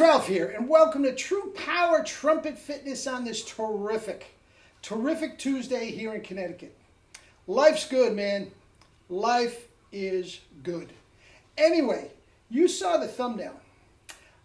Ralph here, and welcome to True Power Trumpet Fitness on this terrific Tuesday here in Connecticut. Life's good, man. Life is good. Anyway, you saw the thumbnail.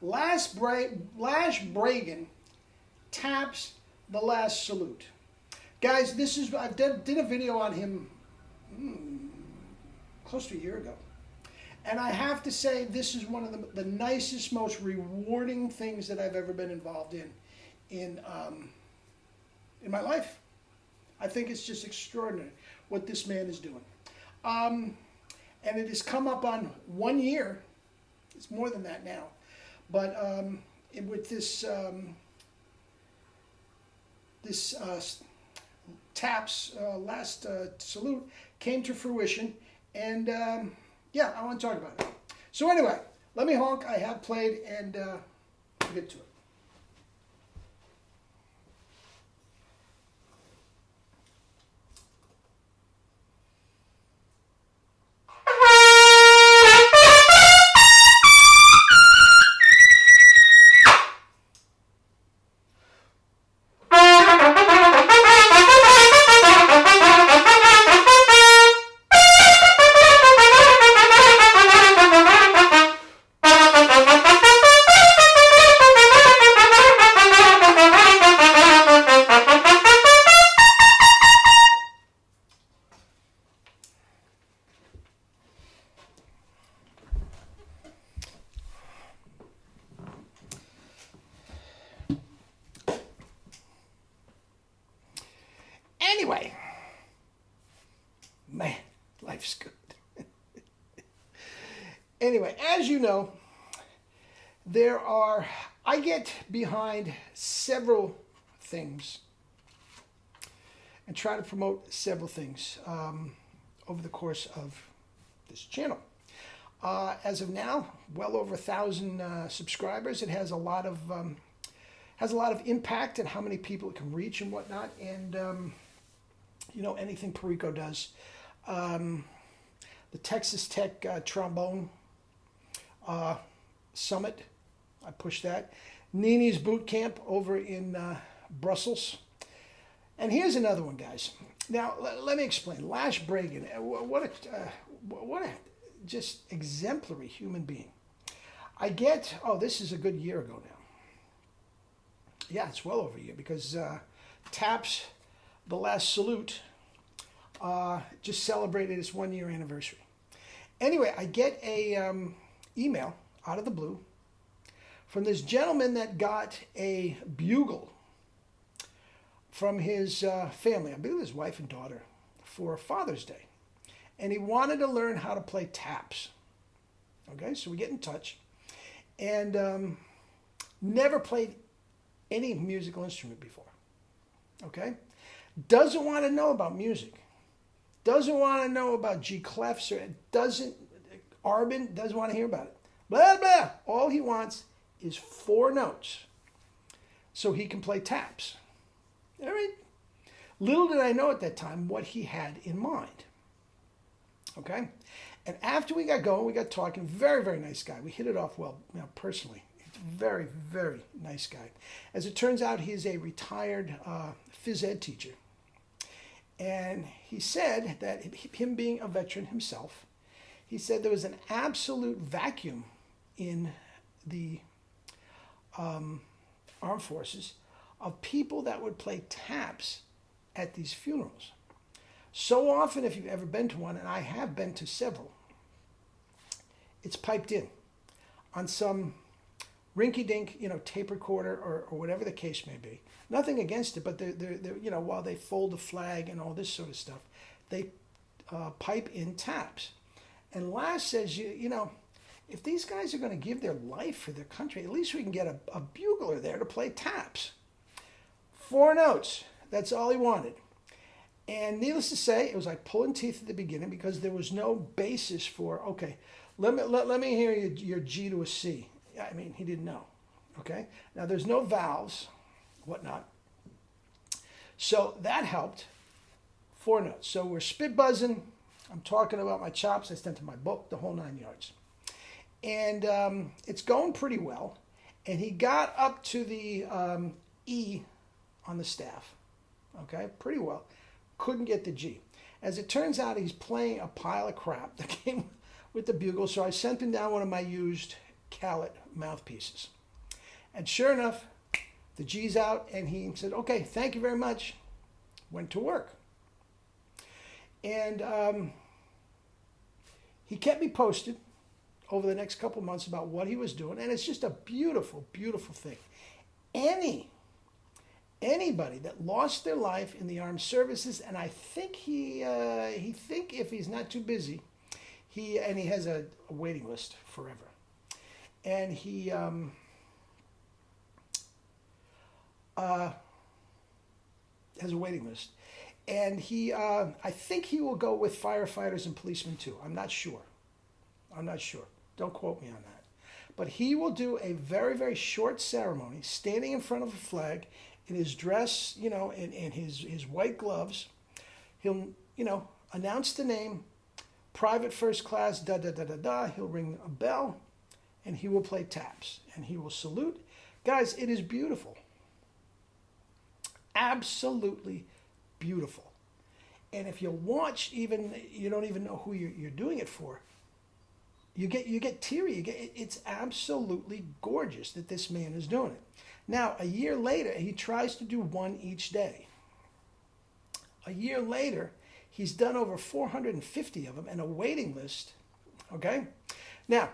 LAsh Bragan taps the LAsh salute. Guys, I did a video on him close to a year ago. And I have to say, this is one of the nicest, most rewarding things that I've ever been involved in my life. I think it's just extraordinary what this man is doing. And it has come up on 1 year. It's more than that now. But with this taps last salute came to fruition, and yeah, I want to talk about it. So anyway, let me honk. I have played, and we'll get to it. Anyway, man, life's good. Anyway, as you know, I get behind several things and try to promote several things over the course of this channel. As of now, well over 1,000 subscribers. It has a lot of impact and how many people it can reach and whatnot. And you know, anything Perico does. The Texas Tech Trombone Summit, I push that. Nini's Boot Camp over in Brussels. And here's another one, guys. Now, let me explain. LAsh Bragan, what a just exemplary human being. This is a good year ago now. Yeah, it's well over a year, because taps the LAsh salute just celebrated its 1 year anniversary. Anyway, I get a email out of the blue from this gentleman that got a bugle from his family, I believe his wife and daughter, for Father's Day. And he wanted to learn how to play taps. Okay, so we get in touch. And never played any musical instrument before. Okay? Doesn't want to know about music. Doesn't want to know about G clefs, or Arbin, doesn't want to hear about it. Blah, blah. All he wants is 4 notes so he can play taps. All right? Little did I know at that time what he had in mind. Okay? And after we got going, we got talking. Very, very nice guy. We hit it off well, personally. Very, very nice guy. As it turns out, he's a retired phys ed teacher. And he said that, him being a veteran himself, he said there was an absolute vacuum in the armed forces of people that would play taps at these funerals. So often, if you've ever been to one, and I have been to several, it's piped in on some rinky-dink, tape recorder or whatever the case may be. Nothing against it, but they're while they fold the flag and all this sort of stuff, they pipe in taps. And LAsh says, if these guys are going to give their life for their country, at least we can get a bugler there to play taps. 4 notes. That's all he wanted. And needless to say, it was like pulling teeth at the beginning, because there was no basis for, okay, let me hear your G to a C. I mean, he didn't know. Okay? Now, there's no valves, whatnot. So that helped. 4 notes. So we're spit buzzing. I'm talking about my chops. I sent to my book, the whole 9 yards. And it's going pretty well. And he got up to the E on the staff, okay, pretty well. Couldn't get the G. As it turns out, he's playing a pile of crap that came with the bugle, so I sent him down one of my used Calet mouthpieces. And sure enough, the G's out, and he said, okay, thank you very much. Went to work. And he kept me posted over the next couple months about what he was doing, and it's just a beautiful, beautiful thing. Anybody that lost their life in the armed services, and I think he think if he's not too busy, he has a waiting list forever, and he has a waiting list, and I think he will go with firefighters and policemen too. I'm not sure. Don't quote me on that. But he will do a very, very short ceremony, standing in front of a flag, in his dress, you know, in his white gloves. He'll, you know, announce the name, Private First Class, da da da da da. He'll ring a bell, and he will play taps, and he will salute. Guys, it is beautiful. Absolutely beautiful. And if you watch, even you don't even know who you're doing it for. You get teary. It's absolutely gorgeous that this man is doing it. Now, a year later, he tries to do one each day. A year later, he's done over 450 of them and a waiting list. Okay? Now,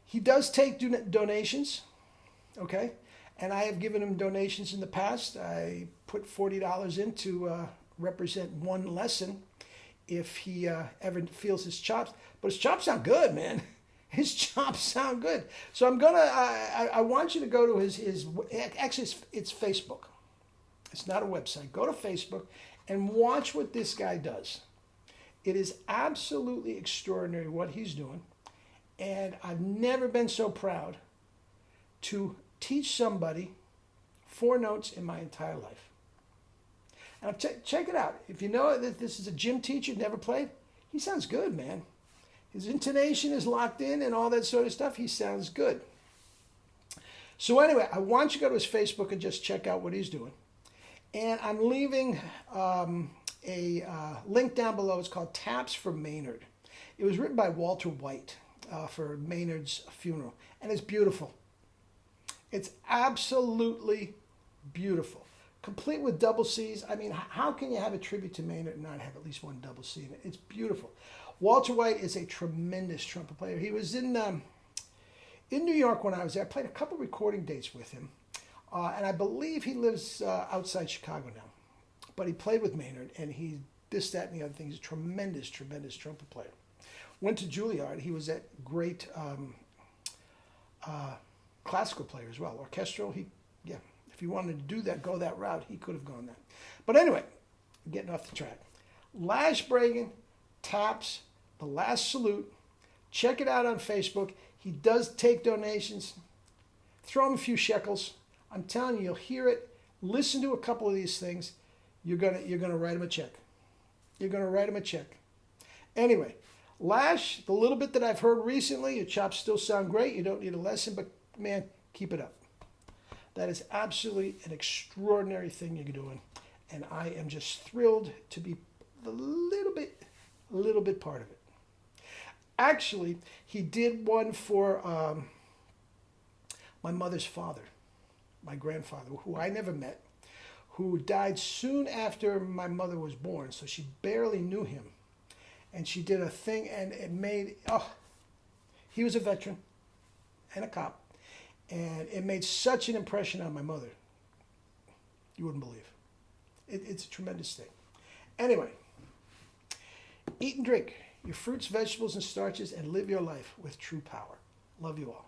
he does take donations. Okay? And I have given him donations in the past. I put $40 in to represent one lesson if he ever feels his chops. But his chops sound good, man. His chops sound good. So I'm going to, I want you to go to his, actually it's Facebook. It's not a website. Go to Facebook and watch what this guy does. It is absolutely extraordinary what he's doing. And I've never been so proud to teach somebody 4 notes in my entire life. And check it out. If you know that this is a gym teacher, never played, he sounds good, man. His intonation is locked in and all that sort of stuff. He sounds good. So anyway, I want you to go to his Facebook and just check out what he's doing. And I'm leaving a link down below. It's called Taps for Maynard. It was written by Walter White for Maynard's funeral. And it's beautiful. It's absolutely beautiful. Complete with double C's. I mean, how can you have a tribute to Maynard and not have at least one double C in it? It's beautiful. Walter White is a tremendous trumpet player. He was in New York when I was there. I played a couple recording dates with him. And I believe he lives outside Chicago now. But he played with Maynard, and he this, that, and the other thing. He's a tremendous, tremendous trumpet player. Went to Juilliard. He was that great classical player as well. Orchestral, if he wanted to do that, go that route, he could have gone that. But anyway, getting off the track. LAsh Bragan, Taps, The Last Salute. Check it out on Facebook. He does take donations. Throw him a few shekels. I'm telling you, you'll hear it. Listen to a couple of these things. You're gonna write him a check. You're gonna write him a check. Anyway, LAsh, the little bit that I've heard recently, your chops still sound great. You don't need a lesson, but man, keep it up. That is absolutely an extraordinary thing you're doing, and I am just thrilled to be a little bit part of it. Actually, he did one for my mother's father, my grandfather, who I never met, who died soon after my mother was born, so she barely knew him. And she did a thing, and it made, he was a veteran and a cop, and it made such an impression on my mother. You wouldn't believe. It's a tremendous thing. Anyway, eat and drink your fruits, vegetables, and starches, and live your life with true power. Love you all.